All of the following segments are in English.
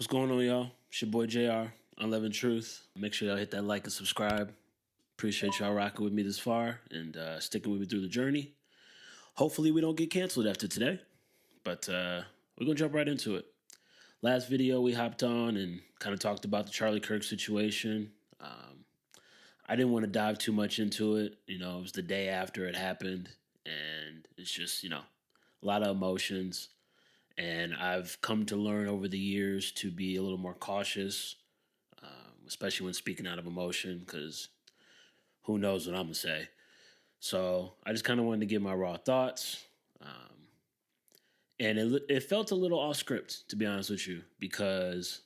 What's going on, y'all? It's your boy JR, Unleavened Truth. Make sure y'all hit that like and subscribe. Appreciate y'all rocking with me this far and sticking with me through the journey. Hopefully, we don't get canceled after today, but we're going to jump right into it. Last video, we hopped on and kind of talked about the Charlie Kirk situation. I didn't want to dive too much into it. It was the day after it happened, and it's just, a lot of emotions. And I've come to learn over the years to be a little more cautious, especially when speaking out of emotion, because who knows what I'm going to say. So I just kind of wanted to give my raw thoughts. And it felt a little off script, to be honest with you, because,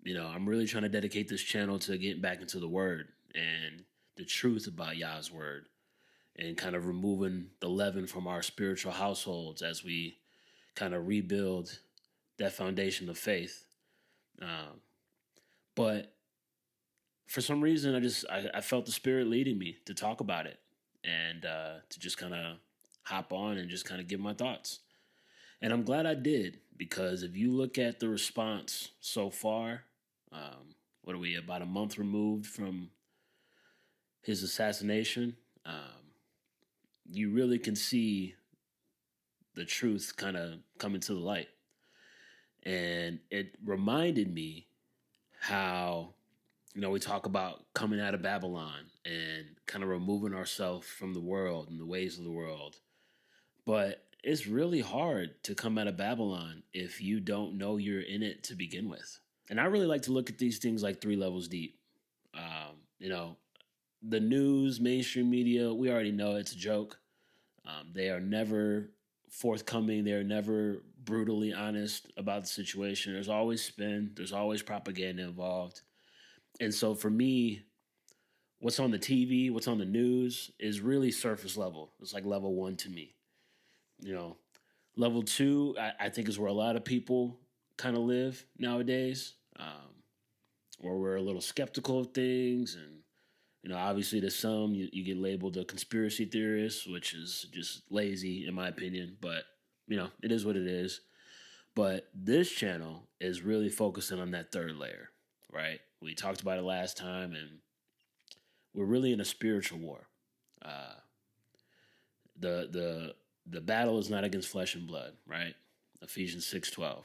I'm really trying to dedicate this channel to getting back into the Word and the truth about Yah's Word and kind of removing the leaven from our spiritual households as we kind of rebuild that foundation of faith. But for some reason, I felt the Spirit leading me to talk about it and to just kind of hop on and just kind of give my thoughts. And I'm glad I did, because if you look at the response so far, what are we, about a month removed from his assassination? You really can see the truth kind of coming to the light. And it reminded me how, we talk about coming out of Babylon and kind of removing ourselves from the world and the ways of the world. But it's really hard to come out of Babylon if you don't know you're in it to begin with. And I really like to look at these things like 3 levels deep. The news, mainstream media, we already know it's a joke. They are never forthcoming. They're never brutally honest about the situation. There's always spin. There's always propaganda involved. And so for me, what's on the TV, what's on the news is really surface level. It's like level 1 to me. Level 2, I think, is where a lot of people kind of live nowadays, where we're a little skeptical of things. And, obviously to some, you get labeled a conspiracy theorist, which is just lazy in my opinion. But, it is what it is. But this channel is really focusing on that third layer, right? We talked about it last time, and we're really in a spiritual war. The battle is not against flesh and blood, right? Ephesians 6:12.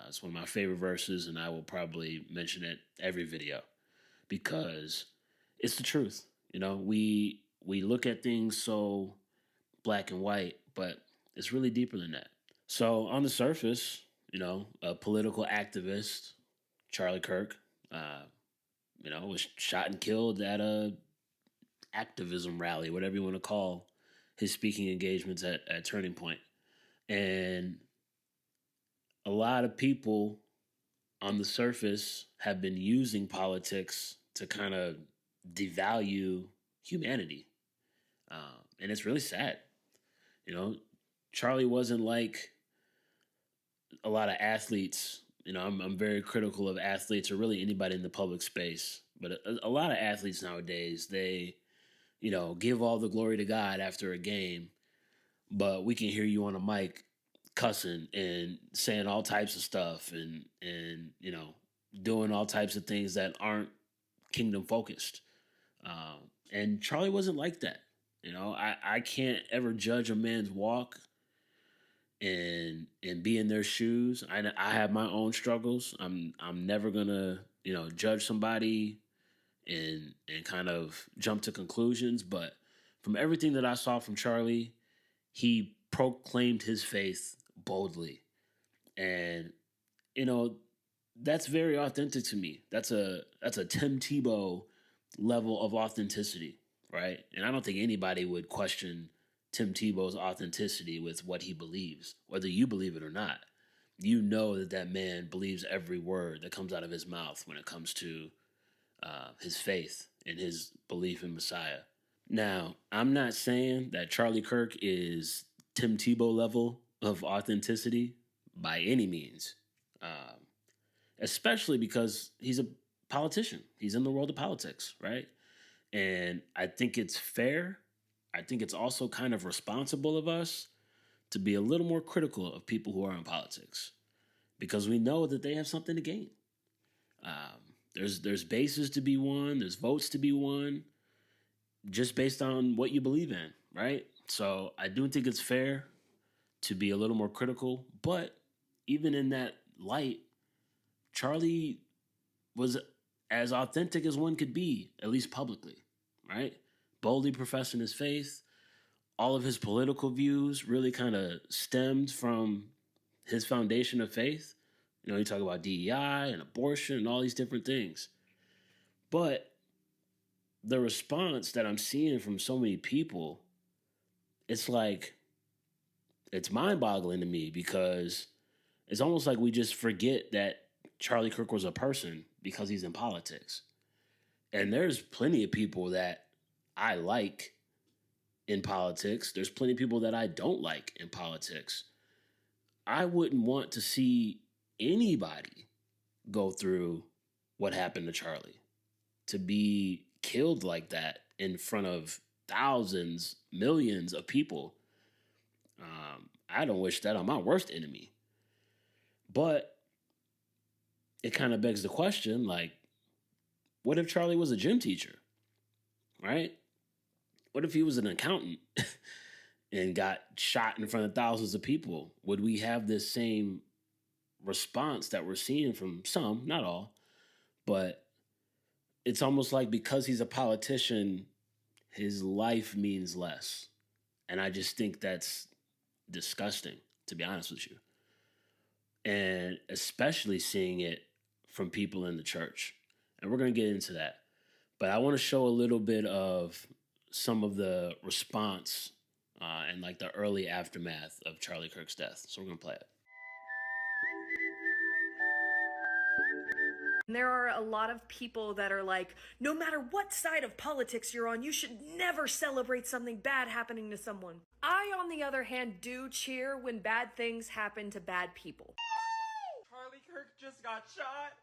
It's one of my favorite verses, and I will probably mention it every video because it's the truth. We look at things so black and white, but it's really deeper than that. So on the surface, a political activist, Charlie Kirk, was shot and killed at a activism rally, whatever you want to call his speaking engagements at Turning Point. And a lot of people on the surface have been using politics to kind of devalue humanity. And it's really sad. Charlie wasn't like a lot of athletes. I'm very critical of athletes, or really anybody in the public space. But a lot of athletes nowadays, they, give all the glory to God after a game, but we can hear you on a mic cussing and saying all types of stuff and doing all types of things that aren't kingdom focused. And Charlie wasn't like that. I can't ever judge a man's walk and be in their shoes. I have my own struggles. I'm never gonna judge somebody and kind of jump to conclusions. But from everything that I saw from Charlie, he proclaimed his faith boldly, and that's very authentic to me. That's a Tim Tebow level of authenticity, right? And I don't think anybody would question Tim Tebow's authenticity with what he believes, whether you believe it or not. You know that man believes every word that comes out of his mouth when it comes to his faith and his belief in Messiah. Now, I'm not saying that Charlie Kirk is Tim Tebow level of authenticity by any means, especially because he's a politician. He's in the world of politics, right? And I think it's fair. I think it's also kind of responsible of us to be a little more critical of people who are in politics, because we know that they have something to gain. There's bases to be won, there's votes to be won, just based on what you believe in, right? So I do think it's fair to be a little more critical, but even in that light, Charlie was as authentic as one could be, at least publicly, right? Boldly professing his faith. All of his political views really kind of stemmed from his foundation of faith. You know, you talk about DEI and abortion and all these different things. But the response that I'm seeing from so many people, it's like, it's mind boggling to me because it's almost like we just forget that Charlie Kirk was a person because he's in politics. And there's plenty of people that I like in politics. There's plenty of people that I don't like in politics. I wouldn't want to see anybody go through what happened to Charlie, to be killed like that in front of thousands, millions of people. I don't wish that on my worst enemy. But it kind of begs the question, like, what if Charlie was a gym teacher, right? What if he was an accountant and got shot in front of thousands of people? Would we have this same response that we're seeing from some, not all, but it's almost like because he's a politician, his life means less. And I just think that's disgusting, to be honest with you. And especially seeing it from people in the church. And we're going to get into that. But I want to show a little bit of some of the response and like the early aftermath of Charlie Kirk's death. So we're going to play it. There are a lot of people that are like, no matter what side of politics you're on, you should never celebrate something bad happening to someone. I, on the other hand, do cheer when bad things happen to bad people. Charlie Kirk just got shot.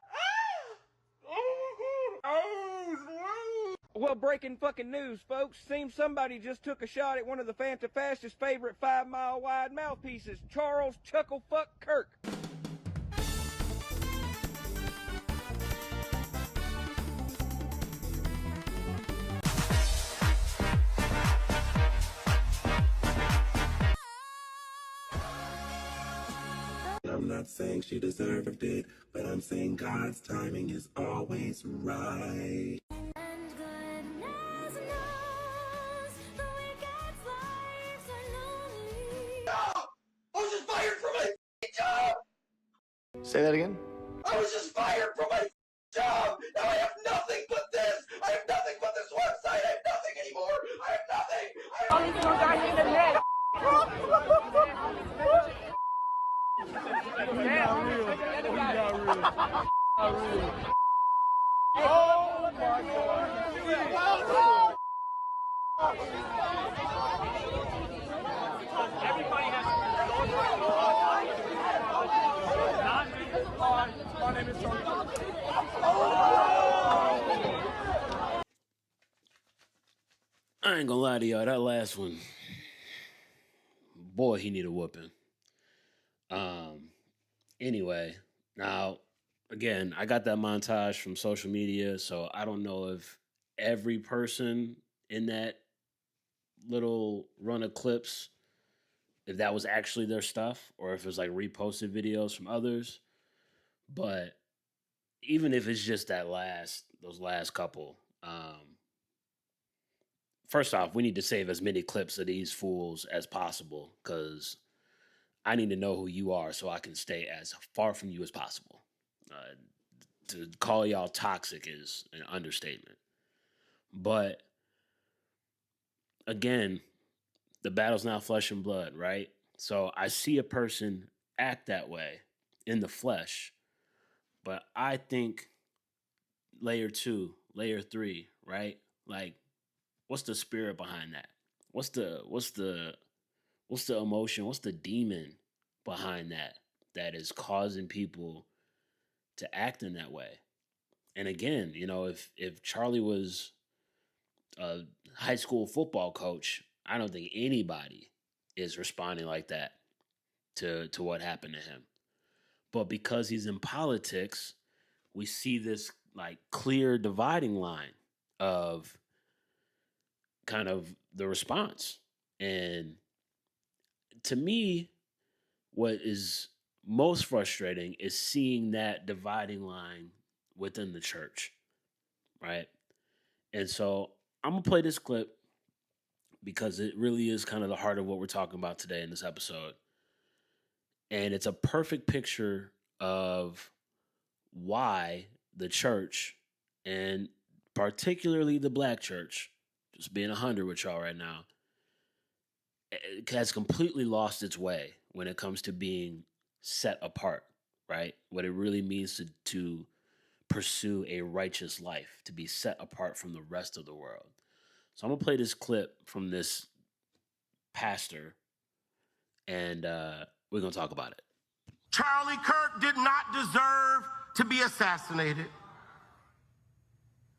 Well, breaking fucking news, folks. Seems somebody just took a shot at one of the Fanta-Fastest favorite 5-mile wide mouthpieces, Charles Chucklefuck Kirk. I'm not saying she deserved it, but I'm saying God's timing is always right. And goodness knows the wicked's lives are lonely. I was just fired from my job. Say that again? I was just fired from my job. Now I have nothing but this. I have nothing but this website. I have nothing anymore. I have nothing. Oh my God. Everybody has My name is Charlie Kirk. I ain't gonna lie to y'all, that last one, boy, he need a whooping. Anyway, now, again, I got that montage from social media, so I don't know if every person in that little run of clips, if that was actually their stuff, or if it was like reposted videos from others. But even if it's just those last couple, first off, we need to save as many clips of these fools as possible, because I need to know who you are so I can stay as far from you as possible. To call y'all toxic is an understatement. But again, the battle's not flesh and blood, right? So I see a person act that way in the flesh, but I think layer 2, layer 3, right? Like, what's the spirit behind that? What's the emotion? What's the demon behind that is causing people to act in that way? And again, you know, if Charlie was a high school football coach, I don't think anybody is responding like that to what happened to him. But because he's in politics, we see this like clear dividing line of kind of the response. And to me, what is most frustrating is seeing that dividing line within the church, right? And so I'm gonna play this clip because it really is kind of the heart of what we're talking about today in this episode. And it's a perfect picture of why the church, and particularly the black church, just being 100 with y'all right now, it has completely lost its way when it comes to being set apart, right? What it really means to pursue a righteous life, to be set apart from the rest of the world. So I'm going to play this clip from this pastor, and we're going to talk about it. Charlie Kirk did not deserve to be assassinated.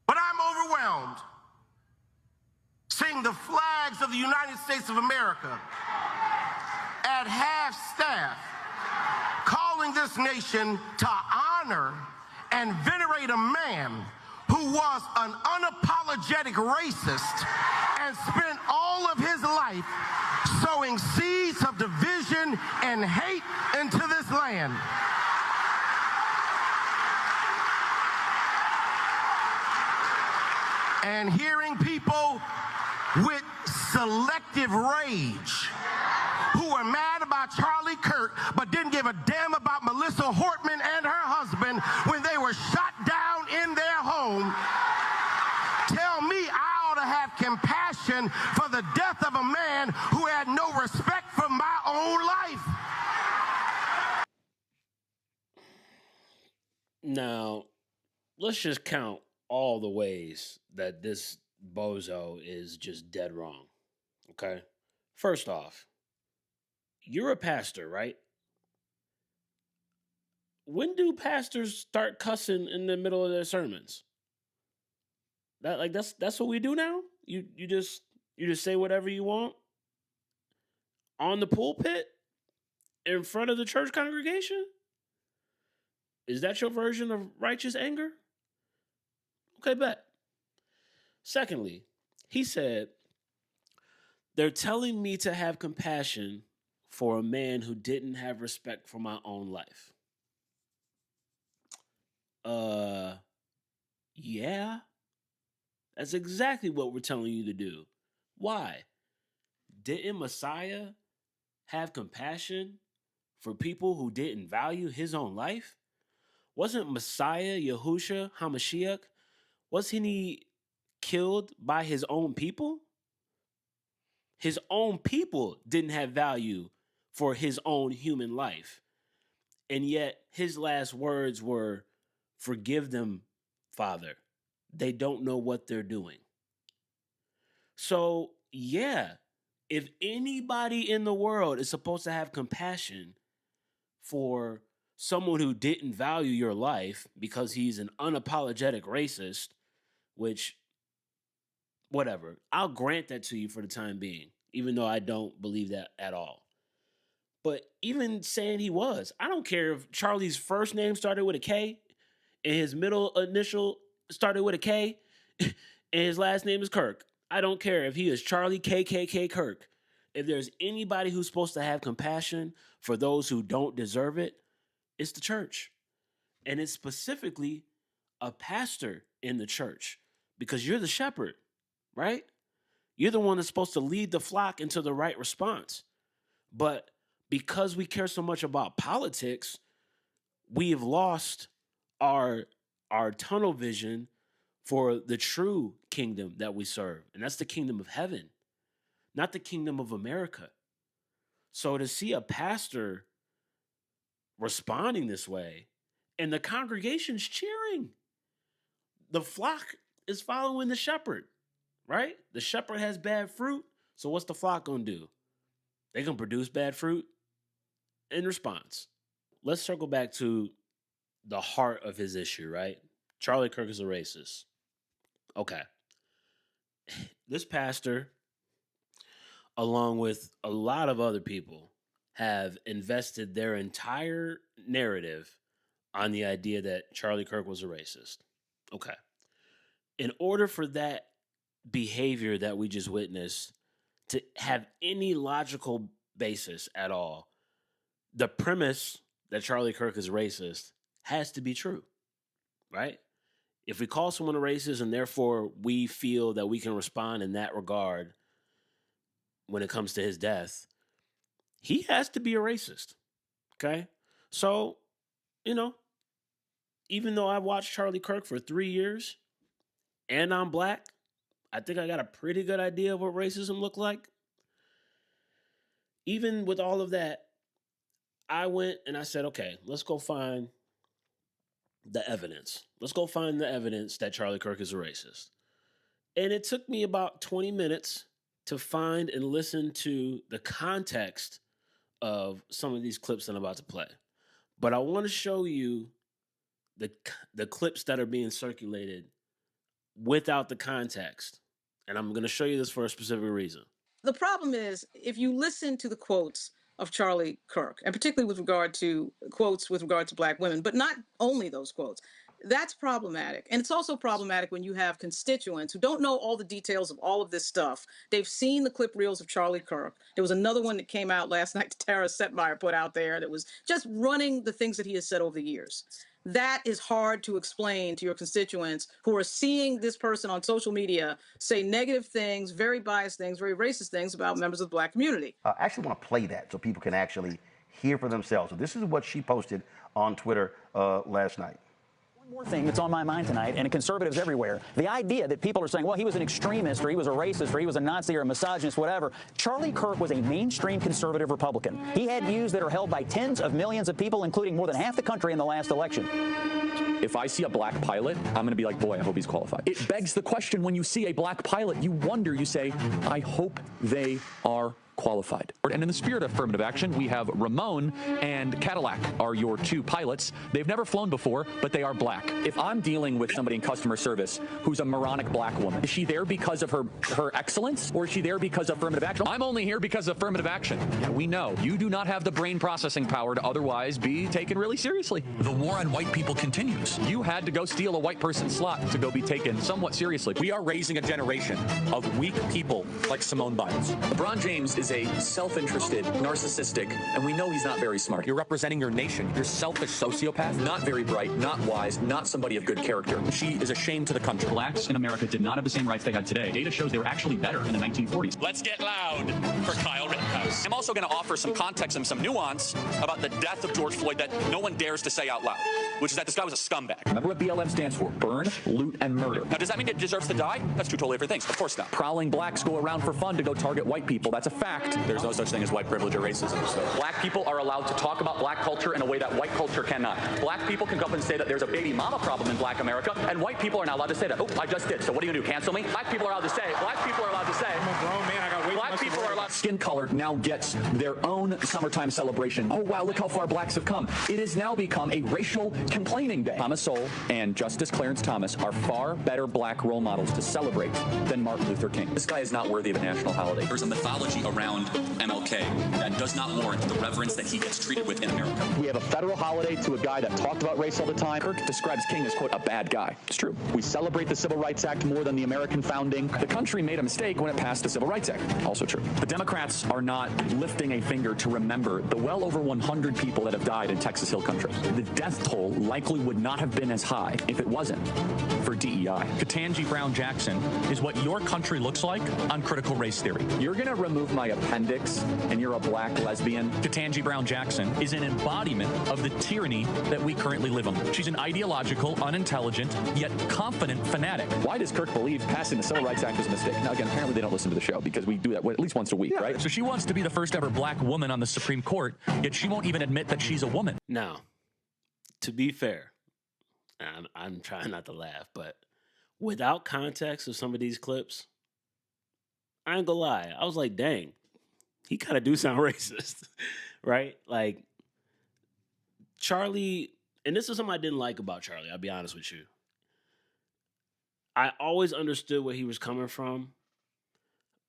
But I'm overwhelmed seeing the flags of the United States of America at half-staff calling this nation to honor and venerate a man who was an unapologetic racist and spent all of his life sowing seeds of division and hate into this land. And hearing people with selective rage who were mad about Charlie Kirk but didn't give a damn about Melissa Hortman and her husband when they were shot down in their home tell me I ought to have compassion for the death of a man who had no respect for my own life. Now, let's just count all the ways that this bozo is just dead wrong. Okay? First off, you're a pastor, right? When do pastors start cussing in the middle of their sermons? That's what we do now? You just say whatever you want on the pulpit in front of the church congregation? Is that your version of righteous anger? Okay, bet. Secondly, he said, they're telling me to have compassion for a man who didn't have respect for my own life. Yeah. That's exactly what we're telling you to do. Why? Didn't Messiah have compassion for people who didn't value his own life? Wasn't Messiah, Yahushua, HaMashiach, wasn't he killed by his own people? His own people didn't have value for his own human life. And yet his last words were, "Forgive them, Father. They don't know what they're doing." So, yeah, if anybody in the world is supposed to have compassion for someone who didn't value your life because he's an unapologetic racist, which, whatever, I'll grant that to you for the time being, even though I don't believe that at all. But even saying he was, I don't care if Charlie's first name started with a K and his middle initial started with a K and his last name is Kirk. I don't care if he is Charlie KKK Kirk. If there's anybody who's supposed to have compassion for those who don't deserve it, it's the church. And it's specifically a pastor in the church, because you're the shepherd, right? You're the one that's supposed to lead the flock into the right response. But because we care so much about politics, we have lost our tunnel vision for the true kingdom that we serve. And that's the kingdom of heaven, not the kingdom of America. So to see a pastor responding this way and the congregation's cheering, the flock is following the shepherd, right? The shepherd has bad fruit. So what's the flock going to do? They're going to produce bad fruit in response. Let's circle back to the heart of his issue, right? Charlie Kirk is a racist. Okay. This pastor, along with a lot of other people, have invested their entire narrative on the idea that Charlie Kirk was a racist. Okay. In order for that behavior that we just witnessed to have any logical basis at all, the premise that Charlie Kirk is racist has to be true, right? If we call someone a racist and therefore we feel that we can respond in that regard when it comes to his death, he has to be a racist, okay? So, even though I watched Charlie Kirk for 3 years and I'm black, I think I got a pretty good idea of what racism looked like. Even with all of that, I went and I said, okay, let's go find the evidence. Let's go find the evidence that Charlie Kirk is a racist. And it took me about 20 minutes to find and listen to the context of some of these clips that I'm about to play. But I want to show you the clips that are being circulated without the context. And I'm going to show you this for a specific reason. The problem is, if you listen to the quotes of Charlie Kirk, and particularly with regard to quotes with regard to black women, but not only those quotes, that's problematic. And it's also problematic when you have constituents who don't know all the details of all of this stuff. They've seen the clip reels of Charlie Kirk. There was another one that came out last night that Tara Setmeyer put out there that was just running the things that he has said over the years. That is hard to explain to your constituents who are seeing this person on social media say negative things, very biased things, very racist things about members of the black community. I actually want to play that so people can actually hear for themselves. So this is what she posted on Twitter last night. One more thing that's on my mind tonight, and conservatives everywhere, the idea that people are saying, well, he was an extremist, or he was a racist, or he was a Nazi, or a misogynist, whatever. Charlie Kirk was a mainstream conservative Republican. He had views that are held by tens of millions of people, including more than half the country in the last election. If I see a black pilot, I'm going to be like, boy, I hope he's qualified. It begs the question, when you see a black pilot, you wonder, you say, I hope they are qualified. And in the spirit of affirmative action, we have Ramon and Cadillac are your two pilots. They've never flown before, but they are black. If I'm dealing with somebody in customer service who's a moronic black woman, is she there because of her excellence, or is she there because of affirmative action? I'm only here because of affirmative action. Yeah, we know you do not have the brain processing power to otherwise be taken really seriously. The war on white people continues. You had to go steal a white person's slot to go be taken somewhat seriously. We are raising a generation of weak people like Simone Biles. LeBron James is a self-interested, narcissistic, and we know he's not very smart. You're representing your nation. You're selfish sociopath, not very bright, not wise, not somebody of good character. She is a shame to the country. Blacks in America did not have the same rights they had today. Data shows they were actually better in the 1940s. Let's get loud for Kyle Rittenhouse. I'm also going to offer some context and some nuance about the death of George Floyd that no one dares to say out loud, which is that this guy was a scumbag. Remember what BLM stands for? Burn, loot, and murder. Now, does that mean it deserves to die? That's two totally different things. Of course not. Prowling blacks go around for fun to go target white people. That's a fact. There's no such thing as white privilege or racism. So black people are allowed to talk about black culture in a way that white culture cannot. Black people can go up and say that there's a baby mama problem in black America, and white people are not allowed to say that. Oh, I just did. So what are you going to do, cancel me? Black people are allowed to say. Black people are allowed to say. I'm a grown man. I got way black people are allowed. Skin color now gets their own summertime celebration. Oh, wow, look how far blacks have come. It has now become a racial complaining day. Thomas Sowell and Justice Clarence Thomas are far better black role models to celebrate than Martin Luther King. This guy is not worthy of a national holiday. There's a mythology around MLK that does not warrant the reverence that he gets treated with in America. We have a federal holiday to a guy that talked about race all the time. Kirk describes King as, quote, a bad guy. It's true. We celebrate the Civil Rights Act more than the American founding. The country made a mistake when it passed the Civil Rights Act. Also true. The Democrats are not lifting a finger to remember the well over 100 people that have died in Texas Hill Country. The death toll likely would not have been as high if it wasn't for DEI. Ketanji Brown Jackson is what your country looks like on critical race theory. You're going to remove my appendix and you're a black lesbian. Ketanji Brown Jackson is an embodiment of the tyranny that we currently live under. She's an ideological, unintelligent, yet confident fanatic. Why does Kirk believe passing the Civil Rights Act was a mistake? Now, again, apparently they don't listen to the show because we do that at least once a week, right? So she wants to be the first ever black woman on the Supreme Court, yet she won't even admit that she's a woman. Now, to be fair, I'm trying not to laugh, but without context of some of these clips, I ain't gonna lie. I was like, dang, he kind of do sound racist, right? Like, Charlie, and this is something I didn't like about Charlie, I'll be honest with you. I always understood where he was coming from,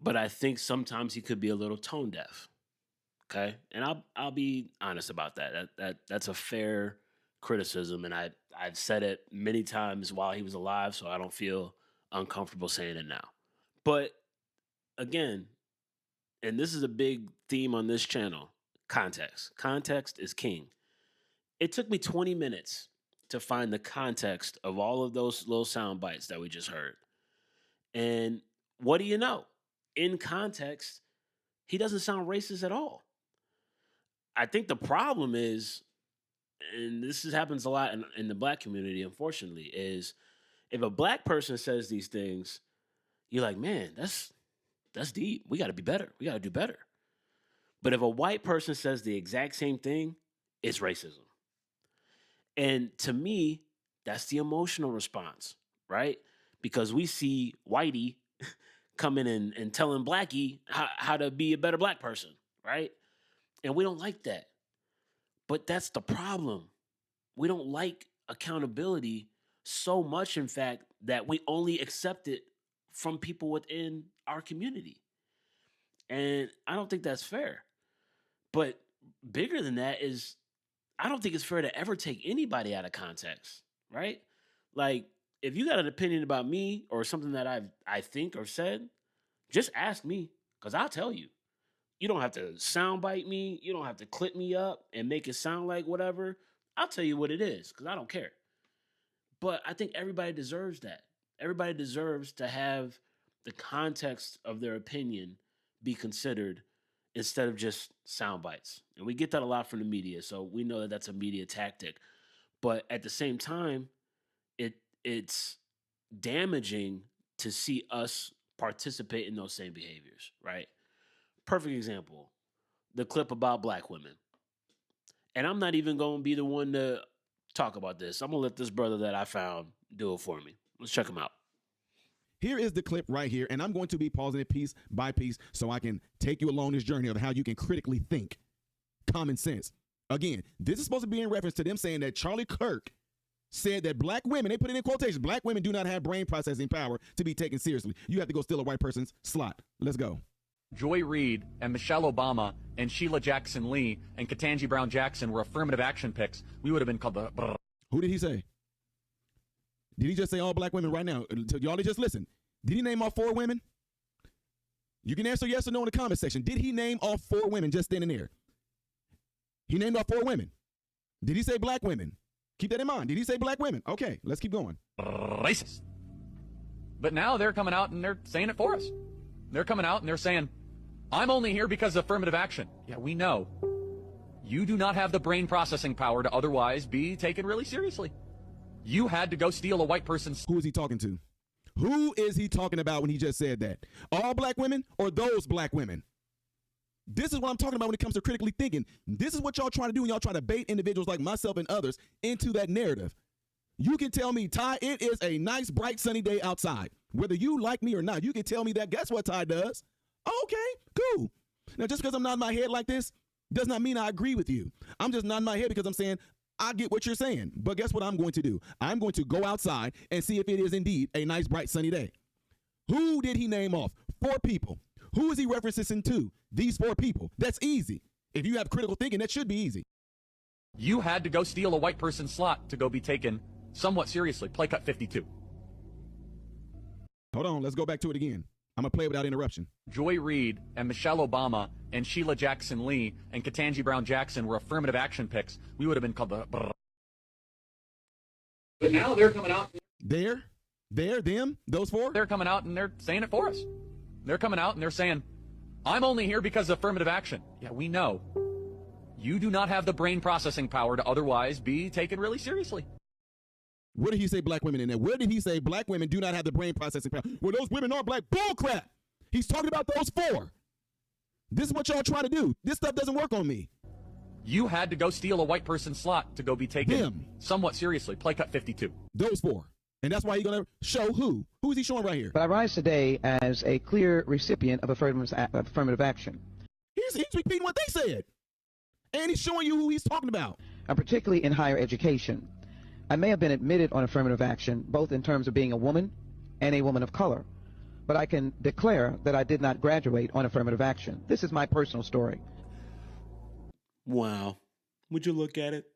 but I think sometimes he could be a little tone deaf. Okay? And I'll be honest about that. That's a fair criticism, and I've said it many times while he was alive, so I don't feel uncomfortable saying it now. But again, and this is a big theme on this channel, context. Context is king. It took me 20 minutes to find the context of all of those little sound bites that we just heard. And what do you know? In context, he doesn't sound racist at all. I think the problem is, and happens a lot in the black community, unfortunately, is if a black person says these things, you're like, man, that's deep. We got to be better. We got to do better. But if a white person says the exact same thing, it's racism. And to me, that's the emotional response, right? Because we see Whitey coming in and telling Blackie how to be a better black person, right? And we don't like that. But that's the problem. We don't like accountability so much, in fact, that we only accept it from people within our community. And I don't think that's fair. But bigger than that is, I don't think it's fair to ever take anybody out of context, right? Like, if you got an opinion about me or something that I think or said, just ask me, because I'll tell you. You don't have to soundbite me. You don't have to clip me up and make it sound like whatever. I'll tell you what it is, because I don't care. But I think everybody deserves that. Everybody deserves to have the context of their opinion be considered instead of just sound bites. And we get that a lot from the media, so we know that that's a media tactic. But at the same time, it's damaging to see us participate in those same behaviors, right? Perfect example, the clip about black women. And I'm not even going to be the one to talk about this. I'm going to let this brother that I found do it for me. Let's check him out. Here is the clip right here, and I'm going to be pausing it piece by piece so I can take you along this journey of how you can critically think. Common sense. Again, this is supposed to be in reference to them saying that Charlie Kirk said that black women, they put it in quotations, black women do not have brain processing power to be taken seriously. You have to go steal a white person's slot. Let's go. Joy Reid and Michelle Obama and Sheila Jackson Lee and Ketanji Brown Jackson were affirmative action picks, we would have been called the... Who did he say? Did he just say all black women right now? Y'all just listen. Did he name all 4 women? You can answer yes or no in the comment section. Did he name all 4 women just standing there? He named all 4 women. Did he say black women? Keep that in mind. Did he say black women? Okay, let's keep going. Racist. But now they're coming out and they're saying it for us. They're coming out and they're saying, I'm only here because of affirmative action. Yeah, we know. You do not have the brain processing power to otherwise be taken really seriously. You had to go steal a white person's... Who is he talking to? Who is he talking about when he just said that? All black women or those black women? This is what I'm talking about when it comes to critically thinking. This is what y'all try to do when y'all try to bait individuals like myself and others into that narrative. You can tell me, Ty, it is a nice, bright, sunny day outside. Whether you like me or not, you can tell me that. Guess what Ty does? Okay, cool. Now, just because I'm nodding my head like this does not mean I agree with you. I'm just nodding my head because I'm saying, I get what you're saying. But guess what I'm going to do? I'm going to go outside and see if it is indeed a nice, bright, sunny day. Who did he name off? 4 people. Who is he referencing to? These 4 people. That's easy. If you have critical thinking, that should be easy. You had to go steal a white person's slot to go be taken somewhat seriously. Play cut 52. Hold on, let's go back to it again. I'm going to play it without interruption. Joy Reid and Michelle Obama and Sheila Jackson Lee and Ketanji Brown Jackson were affirmative action picks, we would have been called the... But now they're coming out... Them, those 4? They're coming out and they're saying it for us. They're coming out and they're saying, I'm only here because of affirmative action. Yeah, we know. You do not have the brain processing power to otherwise be taken really seriously. Where did he say black women in there? Where did he say black women do not have the brain processing power? Well, those women are black. Bull crap. He's talking about those 4. This is what y'all try to do. This stuff doesn't work on me. You had to go steal a white person's slot to go be taken somewhat seriously. Play cut 52. Those 4. And that's why he's going to show who. Who is he showing right here? But I rise today as a clear recipient of affirmative action. He's repeating what they said. And he's showing you who he's talking about. Particularly in higher education. I may have been admitted on affirmative action, both in terms of being a woman and a woman of color. But I can declare that I did not graduate on affirmative action. This is my personal story. Wow. Would you look at it?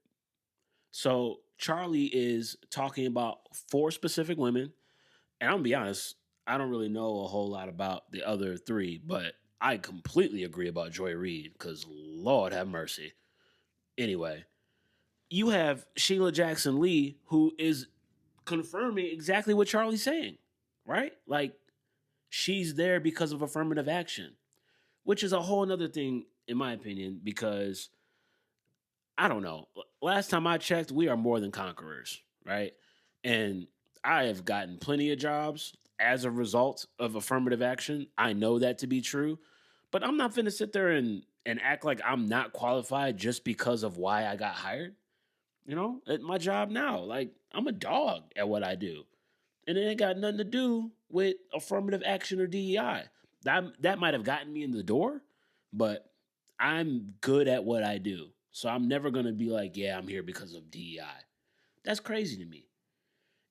So Charlie is talking about 4 specific women. And I'm gonna be honest, I don't really know a whole lot about the other 3, but I completely agree about Joy Reid, because Lord have mercy. Anyway, you have Sheila Jackson Lee, who is confirming exactly what Charlie's saying, right? Like, she's there because of affirmative action, which is a whole nother thing, in my opinion, because I don't know. Last time I checked, we are more than conquerors, right? And I have gotten plenty of jobs as a result of affirmative action. I know that to be true, but I'm not finna sit there and act like I'm not qualified just because of why I got hired. You know, at my job now, like, I'm a dog at what I do. And it ain't got nothing to do with affirmative action or DEI. That might have gotten me in the door, but I'm good at what I do. So I'm never going to be like, yeah, I'm here because of DEI. That's crazy to me.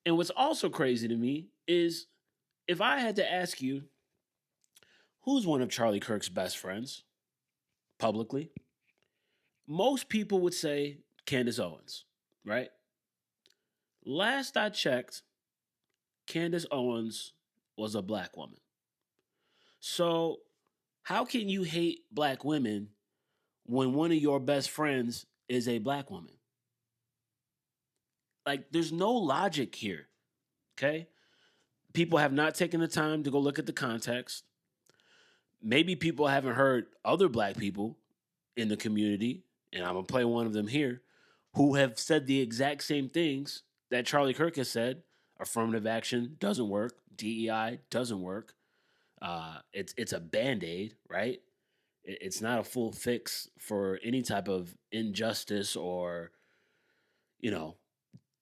And what's also crazy to me is, if I had to ask you, who's one of Charlie Kirk's best friends publicly, most people would say Candace Owens, right? Last I checked, Candace Owens was a black woman. So how can you hate black women when one of your best friends is a black woman? Like, there's no logic here, okay? People have not taken the time to go look at the context. Maybe people haven't heard other black people in the community, and I'm going to play one of them here, who have said the exact same things that Charlie Kirk has said. Affirmative action doesn't work. DEI doesn't work. It's a Band-Aid, right? It's not a full fix for any type of injustice or,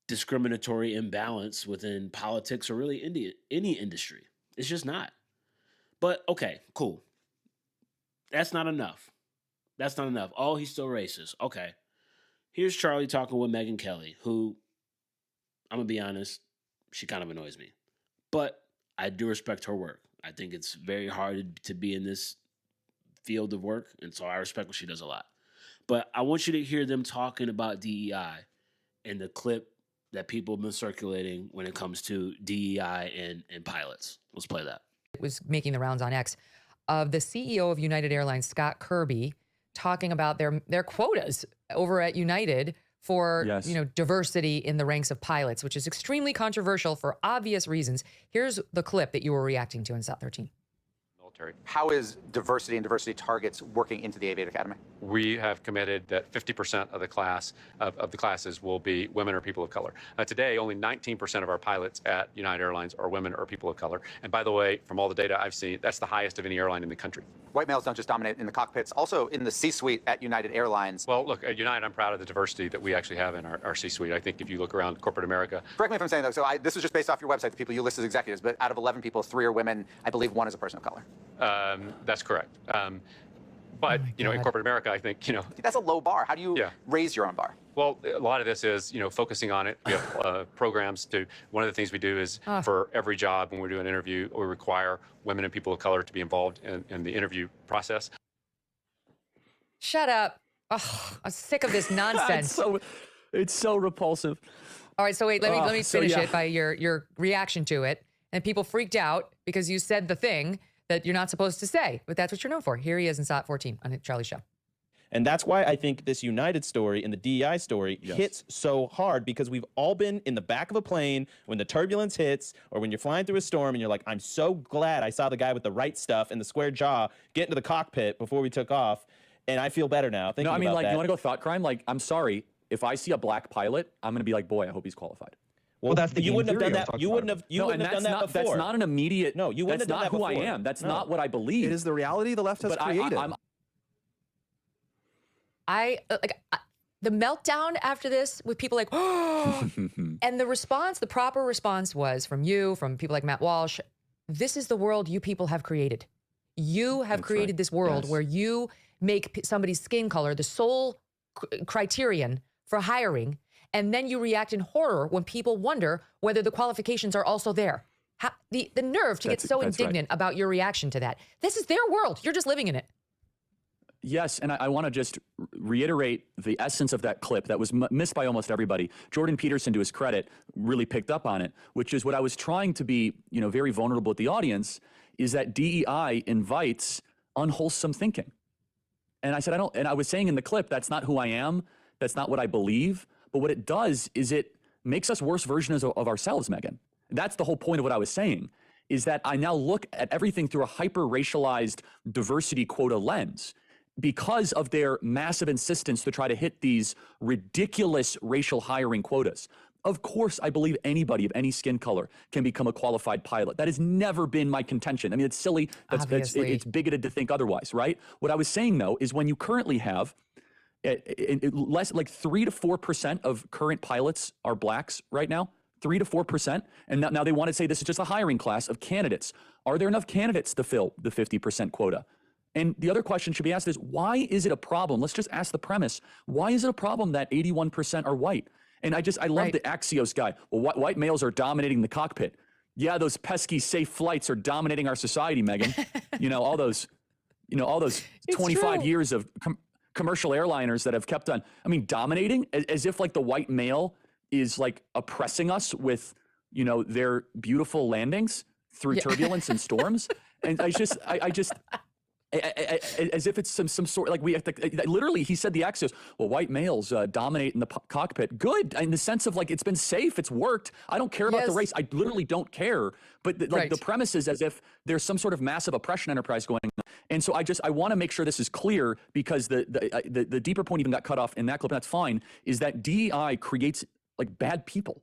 discriminatory imbalance within politics or really any industry. It's just not. But okay, cool. That's not enough. Oh, he's still racist. Okay. Here's Charlie talking with Megyn Kelly, who, I'm going to be honest, she kind of annoys me. But I do respect her work. I think it's very hard to be in this field of work, and so I respect what she does a lot. But I want you to hear them talking about DEI and the clip that people have been circulating when it comes to DEI and pilots. Let's play that. It was making the rounds on X of the CEO of United Airlines, Scott Kirby, talking about their quotas over at United for diversity in the ranks of pilots, which is extremely controversial for obvious reasons. Here's the clip that you were reacting to in South 13. How is diversity and diversity targets working into the Aviation Academy? We have committed that 50% of the class of the classes will be women or people of color. Today, only 19% of our pilots at United Airlines are women or people of color. And by the way, from all the data I've seen, that's the highest of any airline in the country. White males don't just dominate in the cockpits, also in the C-suite at United Airlines. Well, look, at United, I'm proud of the diversity that we actually have in our C-suite. I think if you look around corporate America. Correct me if I'm saying that. So this is just based off your website, the people you list as executives, but out of 11 people, 3 are women. I believe 1 is a person of color. That's correct. But, in corporate America, I think, That's a low bar. How do you raise your own bar? Well, a lot of this is, focusing on it. We have programs one of the things we do is for every job when we do an interview, we require women and people of color to be involved in the interview process. Shut up. Oh, I'm sick of this nonsense. It's so repulsive. All right, so wait, let me finish it by your reaction to it. And people freaked out because you said the thing that you're not supposed to say, but that's what you're known for. Here he is in SOT 14 on Charlie's show. And that's why I think this United story and the DEI story hits so hard, because we've all been in the back of a plane when the turbulence hits or when you're flying through a storm and you're like, I'm so glad I saw the guy with the right stuff and the square jaw get into the cockpit before we took off. And I feel better now thinking about that. You want to go thought crime? Like, I'm sorry, if I see a black pilot, I'm going to be like, boy, I hope he's qualified. Well, that's you wouldn't have done that. You wouldn't have done that before. That's not an immediate. No, you wouldn't have done that before. That's not who I am. That's not what I believe. It is the reality the left has created. The meltdown after this with people like, oh, and the proper response was from you, from people like Matt Walsh. This is the world you people have created. You have created this world where you make somebody's skin color the sole criterion for hiring. And then you react in horror when people wonder whether the qualifications are also there. The nerve to get so indignant about your reaction to that. This is their world. You're just living in it. Yes, and I want to just reiterate the essence of that clip that was missed by almost everybody. Jordan Peterson, to his credit, really picked up on it, which is what I was trying to be, very vulnerable with the audience, is that DEI invites unwholesome thinking. And I said, and I was saying in the clip, that's not who I am, that's not what I believe, but what it does is it makes us worse versions of ourselves, Megan. That's the whole point of what I was saying, is that I now look at everything through a hyper-racialized diversity quota lens, because of their massive insistence to try to hit these ridiculous racial hiring quotas. Of course, I believe anybody of any skin color can become a qualified pilot. That has never been my contention. I mean, it's silly. It's bigoted to think otherwise, right? What I was saying, though, is when you currently have less like 3 to 4% of current pilots are blacks right now, 3 to 4%. And now they want to say this is just a hiring class of candidates. Are there enough candidates to fill the 50% quota? And the other question should be asked is, why is it a problem? Let's just ask the premise. Why is it a problem that 81% are white? And I love the Axios guy. Well, white males are dominating the cockpit. Yeah, those pesky safe flights are dominating our society, Megan. all those 25 years of commercial airliners that have kept on, dominating as if like the white male is like oppressing us with, their beautiful landings through turbulence and storms. And I just as if it's some sort, like we have to, literally he said the Axios, well, white males dominate in the cockpit. Good, in the sense of like, it's been safe, it's worked. I don't care about the race. I literally don't care. But the premise is as if there's some sort of massive oppression enterprise going on. And so I want to make sure this is clear, because the deeper point even got cut off in that clip, and that's fine, is that DEI creates like bad people.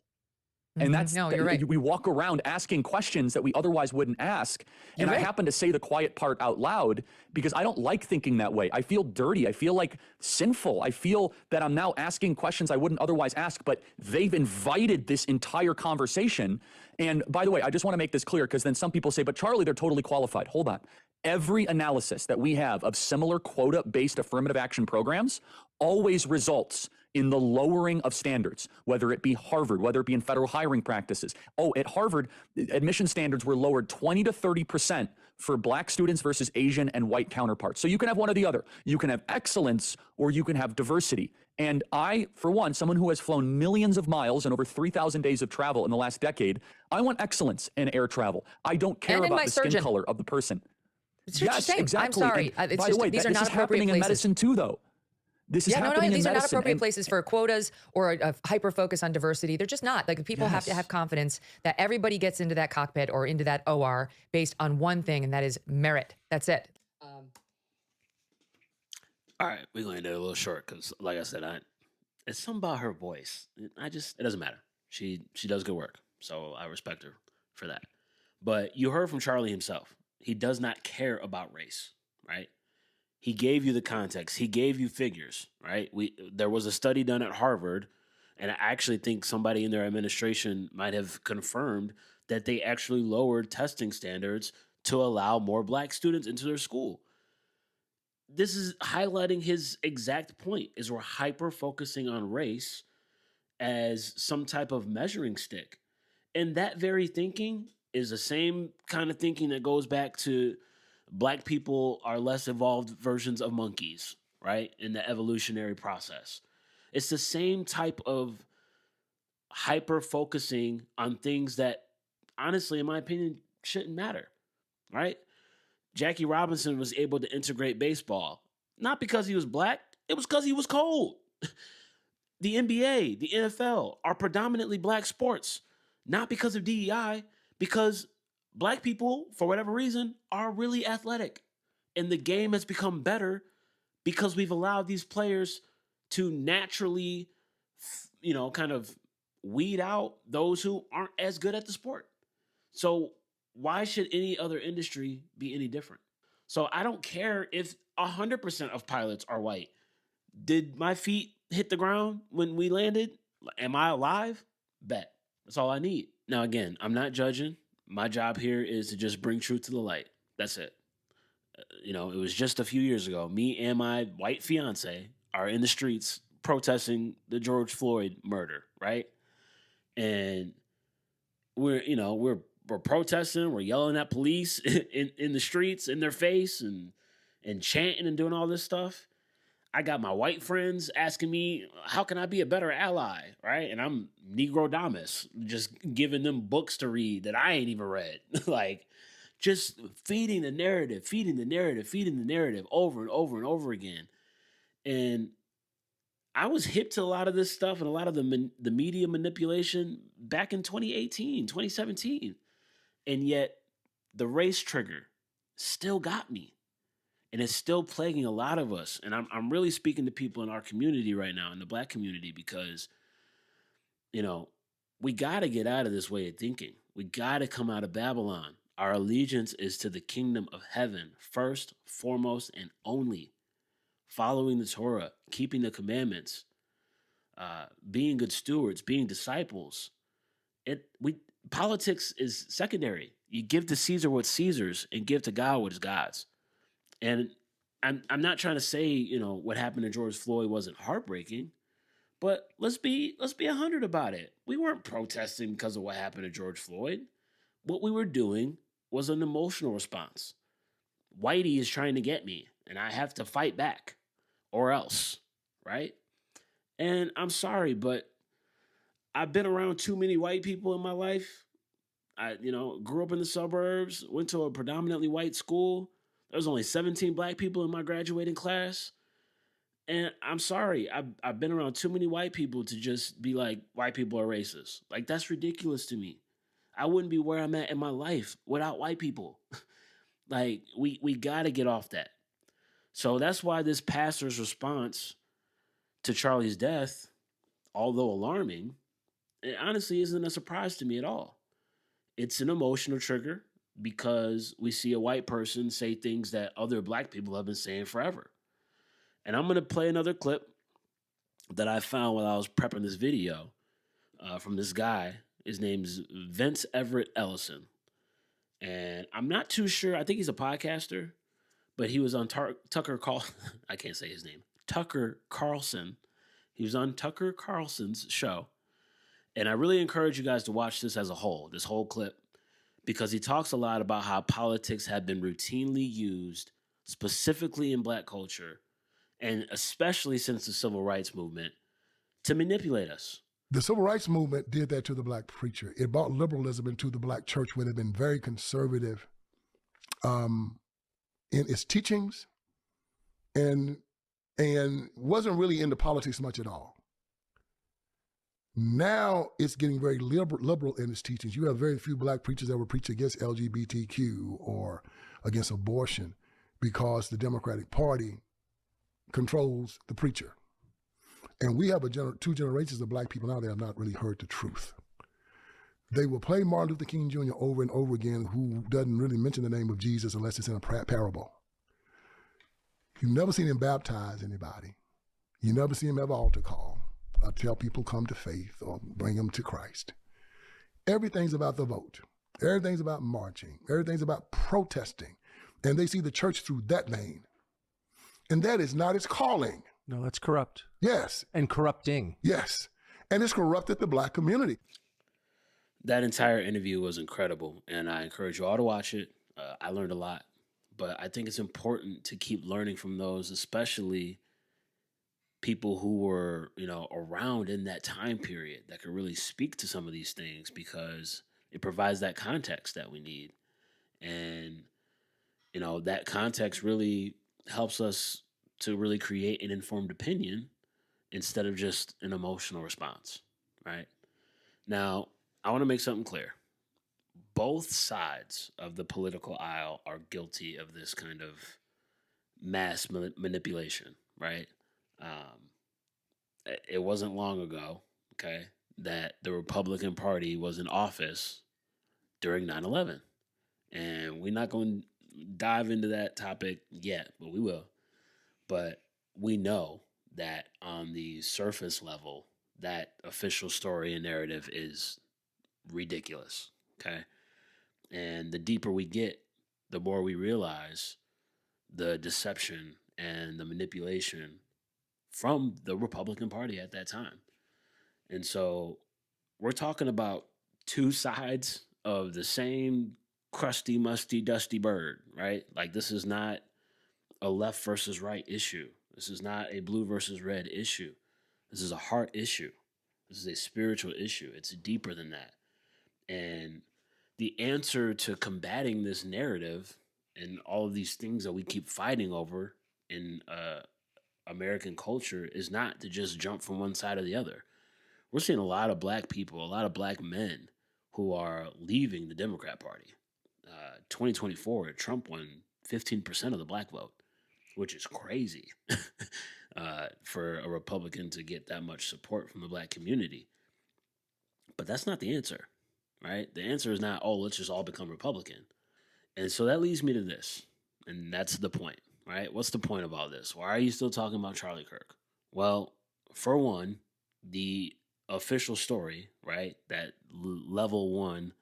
And that's, you're right. We walk around asking questions that we otherwise wouldn't ask. And I happen to say the quiet part out loud because I don't like thinking that way. I feel dirty. I feel like sinful. I feel that I'm now asking questions I wouldn't otherwise ask, but they've invited this entire conversation. And by the way, I just want to make this clear, because then some people say, but Charlie, they're totally qualified. Hold on. Every analysis that we have of similar quota-based affirmative action programs always results in the lowering of standards, whether it be Harvard, whether it be in federal hiring practices. At Harvard, admission standards were lowered 20 to 30% for black students versus Asian and white counterparts. So you can have one or the other. You can have excellence or you can have diversity. And I, for one, someone who has flown millions of miles and over 3,000 days of travel in the last decade, I want excellence in air travel. I don't care about the skin color of the person. Yes, exactly. I'm sorry. And by the way, these are not this is happening in medicine too, though. This is happening in these medicine. are not appropriate places for quotas or a hyper focus on diversity. They're just not. Like, people have to have confidence that everybody gets into that cockpit or into that OR based on one thing, and that is merit. That's it. All right, we're going to do it a little short because, like I said, it's something about her voice. It doesn't matter. She does good work, so I respect her for that. But you heard from Charlie himself. He does not care about race, right? He gave you the context. He gave you figures, right? There was a study done at Harvard, and I actually think somebody in their administration might have confirmed that they actually lowered testing standards to allow more black students into their school. This is highlighting his exact point, is we're hyper-focusing on race as some type of measuring stick. And that very thinking is the same kind of thinking that goes back to black people are less evolved versions of monkeys, right? In the evolutionary process. It's the same type of hyper-focusing on things that, honestly, in my opinion, shouldn't matter, right? Jackie Robinson was able to integrate baseball, not because he was black, it was because he was cold. The NBA, the NFL are predominantly black sports, not because of DEI, because black people, for whatever reason, are really athletic. And the game has become better because we've allowed these players to naturally, kind of weed out those who aren't as good at the sport. So why should any other industry be any different? So I don't care if 100% of pilots are white. Did my feet hit the ground when we landed? Am I alive? Bet. That's all I need. Now, again, I'm not judging. My job here is to just bring truth to the light. That's it. It was just a few years ago. Me and my white fiance are in the streets protesting the George Floyd murder, right? And we're protesting. We're yelling at police in the streets in their face, and and chanting and doing all this stuff. I got my white friends asking me, how can I be a better ally, right? And I'm Negrodamus, just giving them books to read that I ain't even read. Like, just feeding the narrative over and over and over again. And I was hip to a lot of this stuff and a lot of the media manipulation back in 2018, 2017. And yet the race trigger still got me. And it's still plaguing a lot of us. And I'm really speaking to people in our community right now, in the Black community, because, you know, we got to get out of this way of thinking. We got to come out of Babylon. Our allegiance is to the kingdom of heaven, first, foremost, and only. Following the Torah, keeping the commandments, being good stewards, being disciples. Politics is secondary. You give to Caesar what's Caesar's and give to God what is God's. And I'm not trying to say, you know, what happened to George Floyd wasn't heartbreaking, but let's be 100 about it. We weren't protesting because of what happened to George Floyd. What we were doing was an emotional response. Whitey is trying to get me, and I have to fight back, or else, right? And I'm sorry, but I've been around too many white people in my life. I, grew up in the suburbs, went to a predominantly white school. There was only 17 Black people in my graduating class. And I'm sorry, I've been around too many white people to just be like, white people are racist. Like, that's ridiculous to me. I wouldn't be where I'm at in my life without white people. Like, we got to get off that. So that's why this pastor's response to Charlie's death, although alarming, it honestly isn't a surprise to me at all. It's an emotional trigger because we see a white person say things that other Black people have been saying forever. And I'm going to play another clip that I found while I was prepping this video from this guy. His name's Vince Everett Ellison. And I'm not too sure. I think he's a podcaster, but he was on Tucker Carlson. He was on Tucker Carlson's show. And I really encourage you guys to watch this as a whole, this whole clip, because he talks a lot about how politics have been routinely used, specifically in Black culture, and especially since the Civil Rights Movement, to manipulate us. The Civil Rights Movement did that to the Black preacher. It brought liberalism into the Black church, where they've been very conservative in its teachings and wasn't really into politics much at all. Now it's getting very liberal in its teachings. You have very few Black preachers that will preach against LGBTQ or against abortion because the Democratic Party controls the preacher. And we have two generations of Black people now that have not really heard the truth. They will play Martin Luther King Jr. over and over again, who doesn't really mention the name of Jesus unless it's in a parable. You've never seen him baptize anybody. You never see him have an altar call. I tell people come to faith or bring them to Christ. Everything's about the vote. Everything's about marching. Everything's about protesting. And they see the church through that lane. And that is not its calling. No, that's corrupt. Yes. And corrupting. Yes. And it's corrupted the Black community. That entire interview was incredible, and I encourage you all to watch it. I learned a lot, but I think it's important to keep learning from those, especially people who were, around in that time period that could really speak to some of these things, because it provides that context that we need. And, that context really helps us to really create an informed opinion instead of just an emotional response, right? Now, I want to make something clear. Both sides of the political aisle are guilty of this kind of mass manipulation, right? It wasn't long ago, okay, that the Republican Party was in office during 9/11. And we're not going to dive into that topic yet, but we will. But we know that on the surface level, that official story and narrative is ridiculous, okay? And the deeper we get, the more we realize the deception and the manipulation from the Republican Party at that time. And so we're talking about two sides of the same crusty, musty, dusty bird, right? Like, this is not a left versus right issue. This is not a blue versus red issue. This is a heart issue. This is a spiritual issue. It's deeper than that. And the answer to combating this narrative and all of these things that we keep fighting over in American culture is not to just jump from one side or the other. We're seeing a lot of black people, a lot of black men who are leaving the Democrat Party. 2024, Trump won 15% of the black vote, which is crazy for a Republican to get that much support from the black community. But that's not the answer, right? The answer is not, oh, let's just all become Republican. And so that leads me to this, and that's the point, right? What's the point of all this? Why are you still talking about Charlie Kirk? Well, for one, the official story, right, that level one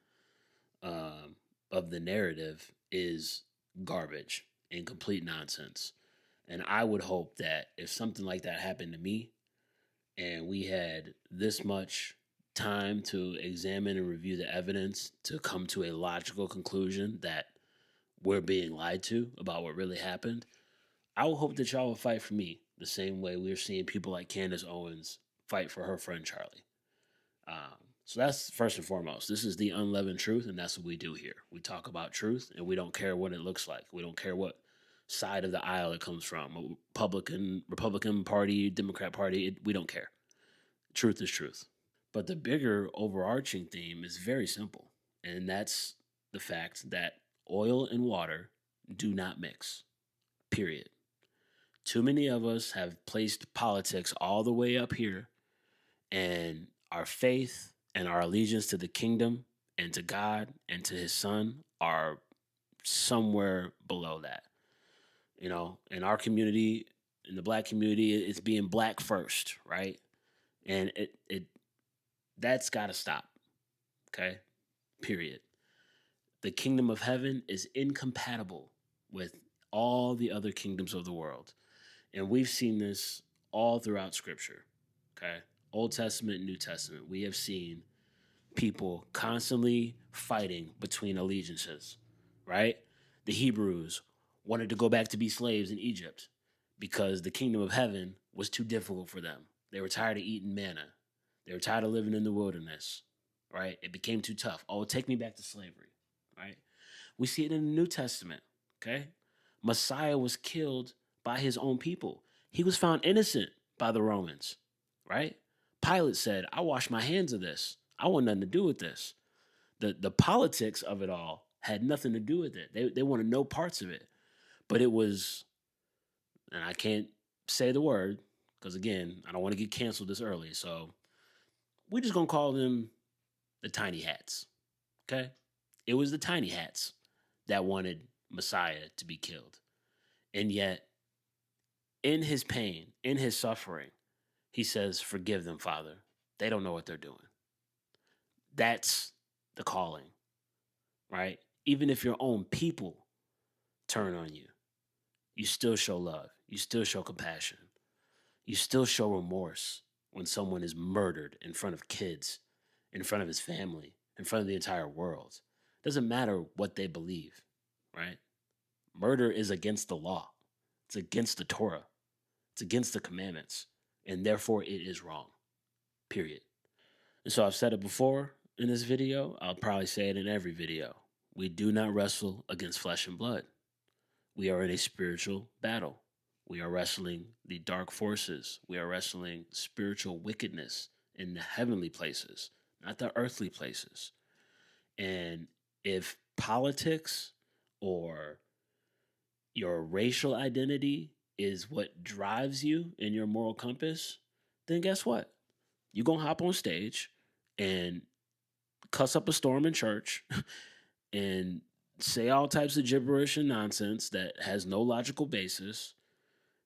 of the narrative is garbage and complete nonsense. And I would hope that if something like that happened to me and we had this much time to examine and review the evidence to come to a logical conclusion that we're being lied to about what really happened, I would hope that y'all would fight for me the same way we're seeing people like Candace Owens fight for her friend Charlie. So that's first and foremost. This is the Unleavened Truth, and that's what we do here. We talk about truth, and we don't care what it looks like. We don't care what side of the aisle it comes from. Republican Party, Democrat Party, we don't care. Truth is truth. But the bigger overarching theme is very simple, and that's the fact that oil and water do not mix, period. Too many of us have placed politics all the way up here, and our faith and our allegiance to the kingdom and to God and to his son are somewhere below that. You know, in our community, in the black community, it's being black first, right? And that's got to stop, okay? Period. The kingdom of heaven is incompatible with all the other kingdoms of the world. And we've seen this all throughout Scripture, okay? Old Testament, New Testament. We have seen people constantly fighting between allegiances, right? The Hebrews wanted to go back to be slaves in Egypt because the kingdom of heaven was too difficult for them. They were tired of eating manna. They were tired of living in the wilderness, right? It became too tough. Oh, take me back to slavery, right? We see it in the New Testament, okay? Messiah was killed by his own people. He was found innocent by the Romans, right? Pilate said, I wash my hands of this. I want nothing to do with this. The politics of it all had nothing to do with it. They wanted no parts of it. But it was, and I can't say the word, because again, I don't want to get canceled this early. So we're just going to call them the tiny hats, okay? It was the tiny hats that wanted Messiah to be killed. And yet, in his pain, in his suffering, he says, forgive them, Father. They don't know what they're doing. That's the calling, right? Even if your own people turn on you, you still show love. You still show compassion. You still show remorse when someone is murdered in front of kids, in front of his family, in front of the entire world. It doesn't matter what they believe, right? Murder is against the law. It's against the Torah. It's against the commandments. And therefore, it is wrong, period. And so I've said it before in this video. I'll probably say it in every video. We do not wrestle against flesh and blood. We are in a spiritual battle. We are wrestling the dark forces. We are wrestling spiritual wickedness in the heavenly places, not the earthly places. And if politics or your racial identity is what drives you in your moral compass, then guess what? You're going to hop on stage and cuss up a storm in church and say all types of gibberish and nonsense that has no logical basis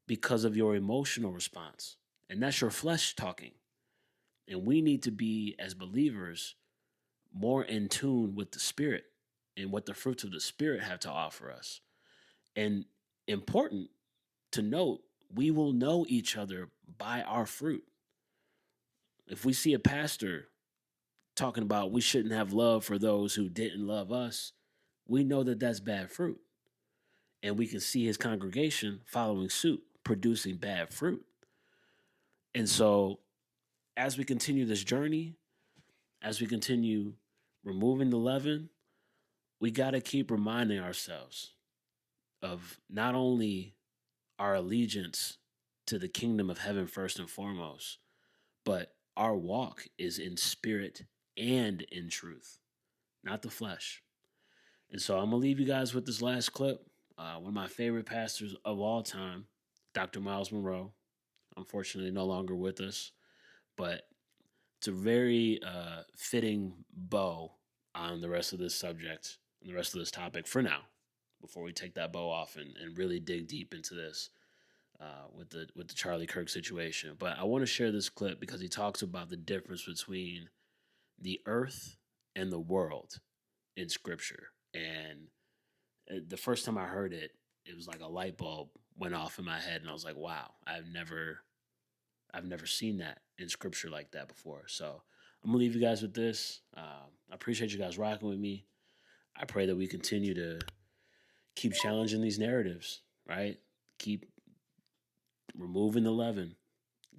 because of your emotional response. And that's your flesh talking. And we need to be, as believers, more in tune with the Spirit and what the fruits of the Spirit have to offer us. And important to note, we will know each other by our fruit. If we see a pastor talking about we shouldn't have love for those who didn't love us, we know that that's bad fruit. And we can see his congregation following suit, producing bad fruit. And so as we continue this journey, as we continue removing the leaven, we got to keep reminding ourselves of not only our allegiance to the kingdom of heaven first and foremost, but our walk is in spirit and in truth, not the flesh. And so I'm going to leave you guys with this last clip. One of my favorite pastors of all time, Dr. Miles Monroe, unfortunately no longer with us, but it's a very fitting bow on the rest of this subject and the rest of this topic for now, before we take that bow off and really dig deep into this with the Charlie Kirk situation. But I want to share this clip because he talks about the difference between the earth and the world in Scripture. And the first time I heard it, it was like a light bulb went off in my head, and I was like, wow, I've never seen that in Scripture like that before. So I'm gonna leave you guys with this. I appreciate you guys rocking with me. I pray that we continue to keep challenging these narratives, right? Keep removing the leaven,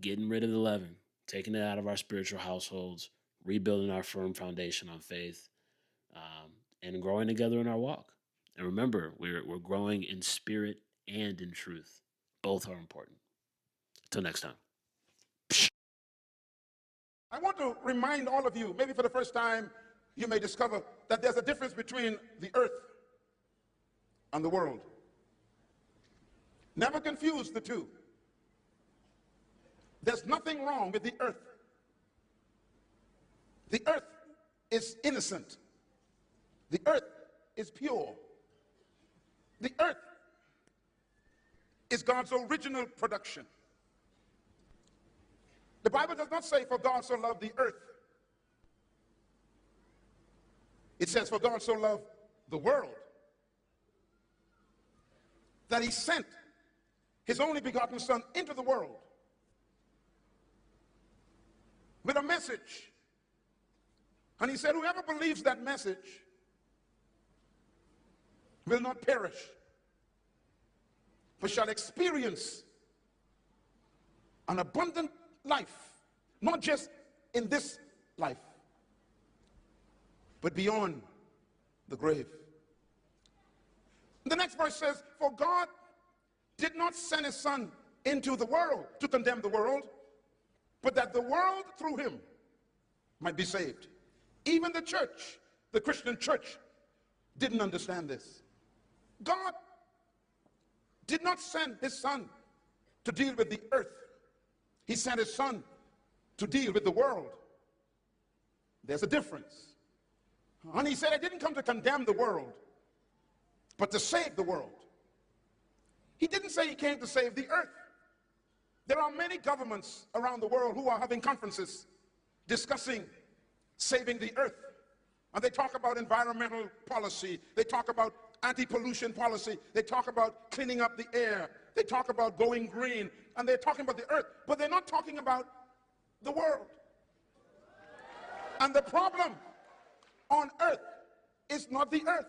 getting rid of the leaven, taking it out of our spiritual households, rebuilding our firm foundation on faith, and growing together in our walk. And remember, we're growing in spirit and in truth. Both are important. Until next time. I want to remind all of you, maybe for the first time, you may discover that there's a difference between the earth and the world. Never confuse the two. There's nothing wrong with the earth. The earth is innocent. The earth is pure. The earth is God's original production. The Bible does not say, for God so loved the earth. It says, for God so loved the world, that he sent his only begotten Son into the world with a message. And he said, whoever believes that message will not perish, but shall experience an abundant life, not just in this life, but beyond the grave. The next verse says, for God did not send his Son into the world to condemn the world, but that the world through him might be saved. Even the church, the Christian church, didn't understand this. God did not send his Son to deal with the earth. He sent his Son to deal with the world. There's a difference. And he said, I didn't come to condemn the world, but to save the world. He didn't say he came to save the earth. There are many governments around the world who are having conferences discussing saving the earth. And they talk about environmental policy. They talk about anti-pollution policy. They talk about cleaning up the air. They talk about going green. And they're talking about the earth, but they're not talking about the world. And the problem on earth is not the earth.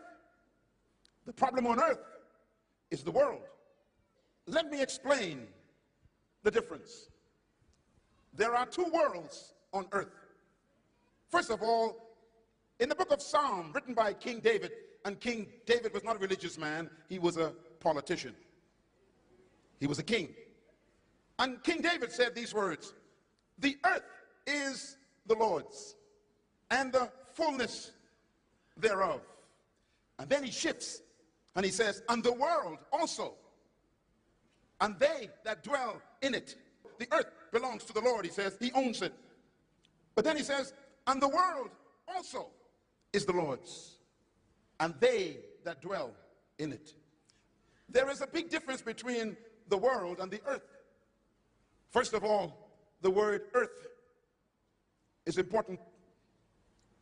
The problem on earth is the world. Let me explain the difference. There are two worlds on earth. First of all, in the book of Psalm, written by King David, and King David was not a religious man, he was a politician. He was a king. And King David said these words, the earth is the Lord's, and the fullness thereof. And then he shifts, and he says, and the world also, and they that dwell in it. The earth belongs to the Lord, he says, he owns it. But then he says, and the world also is the Lord's, and they that dwell in it. There is a big difference between the world and the earth. First of all, the word earth is important.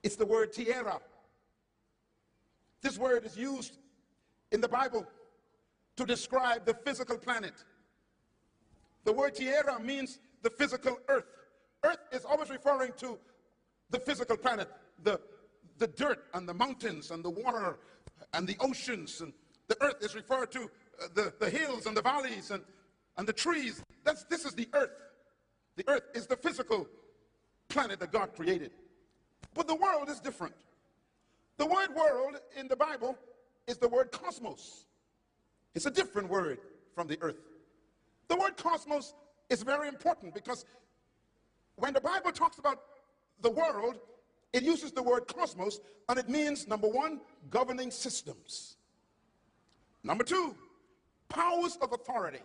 It's the word tierra. This word is used in the Bible to describe the physical planet. The word tierra means the physical earth. Earth is always referring to the physical planet, the dirt and the mountains and the water and the oceans The earth is referred to the hills and the valleys and the trees. This is the earth. The earth is the physical planet that God created. But the world is different. The word world in the Bible is the word cosmos. It's a different word from the earth. The word cosmos is very important because when the Bible talks about the world, it uses the word cosmos, and it means, number one, governing systems. Number two, powers of authority.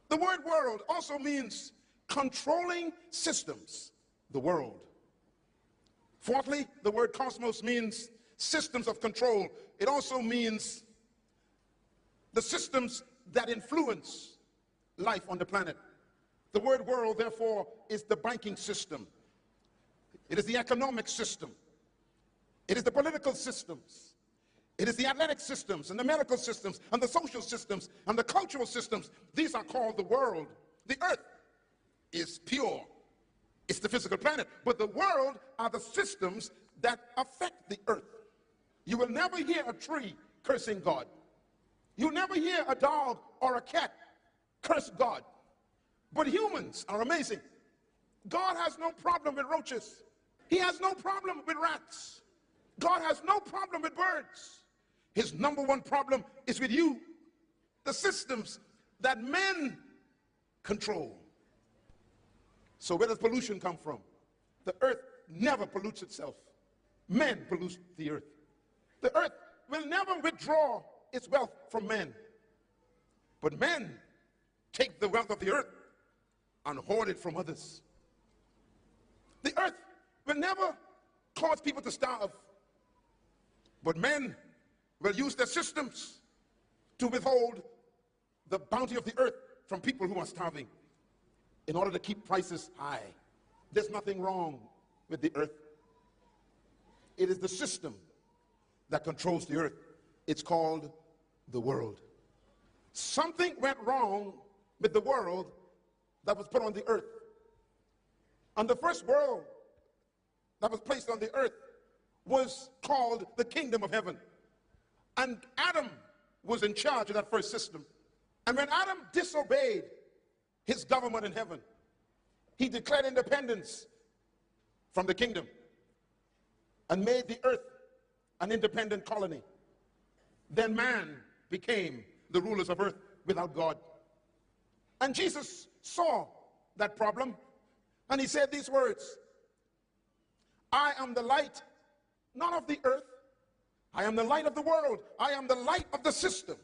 The word world also means controlling systems, the world. Fourthly, the word cosmos means systems of control. It also means the systems that influence life on the planet. The word world, therefore, is the banking system. It is the economic system. It is the political systems. It is the athletic systems and the medical systems and the social systems and the cultural systems. These are called the world. The earth is pure. It's the physical planet. But the world are the systems that affect the earth. You will never hear a tree cursing God. You'll never hear a dog or a cat curse God. But humans are amazing. God has no problem with roaches. He has no problem with rats. God has no problem with birds. His number one problem is with you, the systems that men control. So where does pollution come from? The earth never pollutes itself. Men pollute the earth. The earth will never withdraw its wealth from men. But men take the wealth of the earth and hoard it from others. The earth will never cause people to starve. But men will use their systems to withhold the bounty of the earth from people who are starving in order to keep prices high. There's nothing wrong with the earth. It is the system that controls the earth. It's called the world. Something went wrong with the world that was put on the earth. And the first world that was placed on the earth was called the kingdom of heaven. And Adam was in charge of that first system. And when Adam disobeyed his government in heaven, he declared independence from the kingdom and made the earth an independent colony. Then man became the rulers of earth without God. And Jesus saw that problem, and he said these words, I am the light, not of the earth. I am the light of the world. I am the light of the system.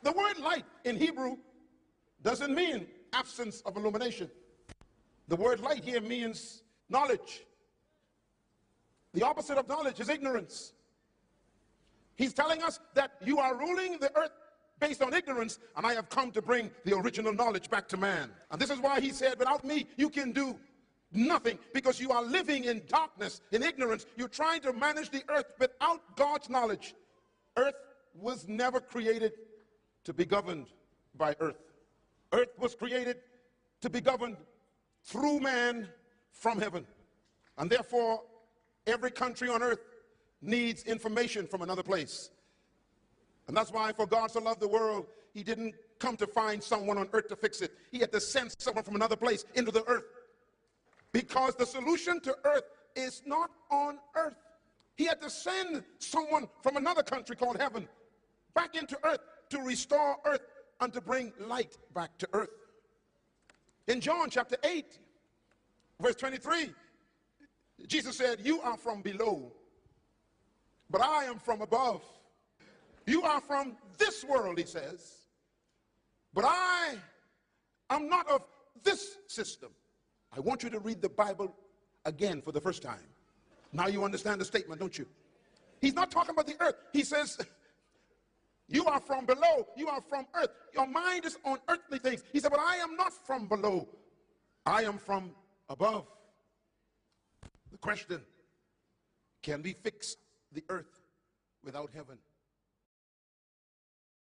The word light in Hebrew doesn't mean absence of illumination. The word light here means knowledge. The opposite of knowledge is ignorance. He's telling us that you are ruling the earth based on ignorance, and I have come to bring the original knowledge back to man. And this is why he said, without me, you can do nothing, because you are living in darkness, in ignorance. You're trying to manage the earth without God's knowledge. Earth was never created to be governed by earth. Earth was created to be governed through man from heaven. And therefore, every country on earth needs information from another place. And that's why, for God so loved the world, he didn't come to find someone on earth to fix it. He had to send someone from another place into the earth. Because the solution to earth is not on earth. He had to send someone from another country called heaven back into earth to restore earth and to bring light back to earth. In John chapter 8, verse 23, Jesus said, you are from below, but I am from above. You are from this world, he says, but I am not of this system. I want you to read the Bible again for the first time. Now you understand the statement, don't you? He's not talking about the earth. He says, you are from below, you are from earth. Your mind is on earthly things. He said, but I am not from below. I am from above. The question, can we fix the earth without heaven?